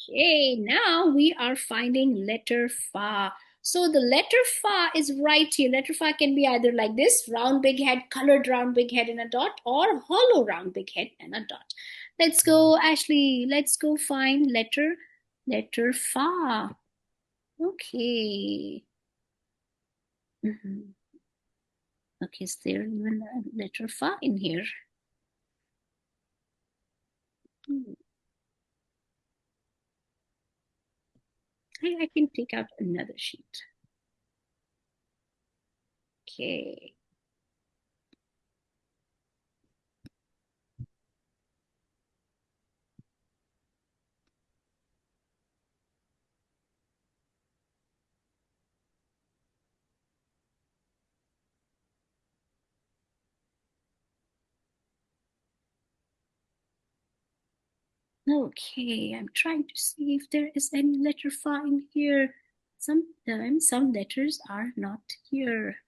Okay, now we are finding letter fa. So the letter fa is right here. Letter fa can be either like this, round big head, colored round big head and a dot, or hollow round big head and a dot. Let's go, Ashley. Let's go find letter fa. Okay. Okay, is there even a letter fa in here? I can take out another sheet. Okay. Okay, I'm trying to see if there is any letter fa in here. Sometimes some letters are not here.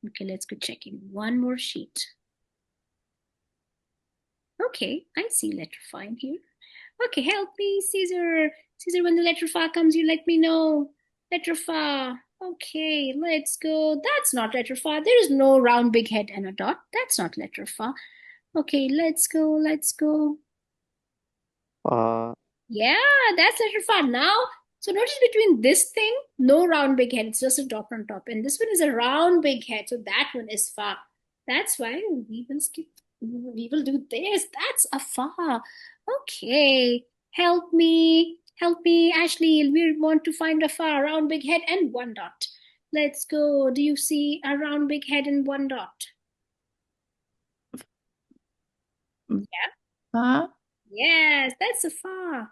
Okay, let's go checking one more sheet. Okay, I see letter fa in here. Okay, help me, Caesar. Caesar, when the letter fa comes, you let me know. Letter fa. Okay, let's go. That's not letter fa. There is no round big head and a dot. That's not letter fa. Okay, let's go. Let's go. Yeah, that's letter fa. Now, so notice between this thing, no round big head. It's just a dot on top. And this one is a round big head. So that one is fa. That's why we will skip. We will do this. That's a fa. Okay. Help me. Help me, Ashley. We want to find a fa, round big head and one dot. Let's go. Do you see a round big head and one dot? Yeah. Fa. Yes, that's a fa.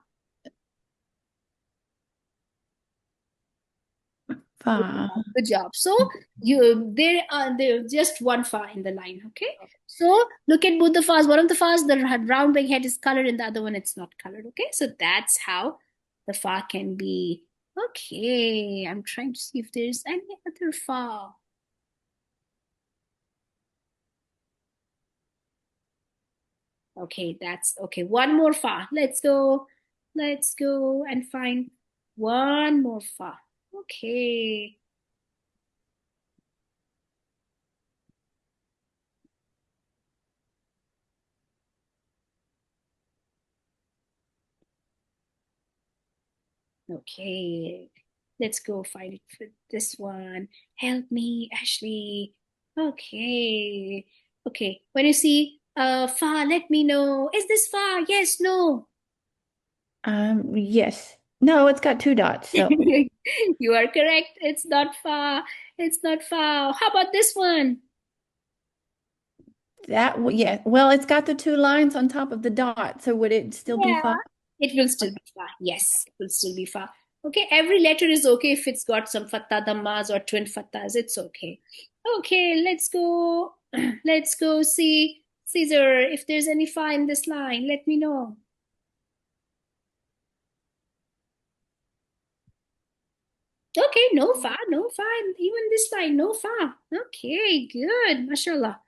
Fa. Good job. So there's just one fa in the line. Okay. So look at both the fas. One of the fas, the round big head is colored, and the other one it's not colored. Okay. So that's how the fa can be. Okay. I'm trying to see if there's any other fa. Okay, that's okay. One more fa. Let's go. Let's go and find one more fa. Okay. Okay, let's go find it for this one. Help me, Ashley. Okay, okay. When you see fa, let me know. Is this fa? Yes, no. Yes. No, it's got two dots. So You are correct. It's not fa. It's not fa. How about this one? yeah. Well, it's got the two lines on top of the dot. So would it still be Yeah, fa? it will still be fa. Yes, it will still be fa. Okay, every letter is okay if it's got some fatta dhammas or twin fattas. It's okay. Okay, let's go. Let's go see Caesar. If there's any fa in this line, let me know. Okay, no fa, no fa. Even this line, no fa. Okay, good. Mashallah.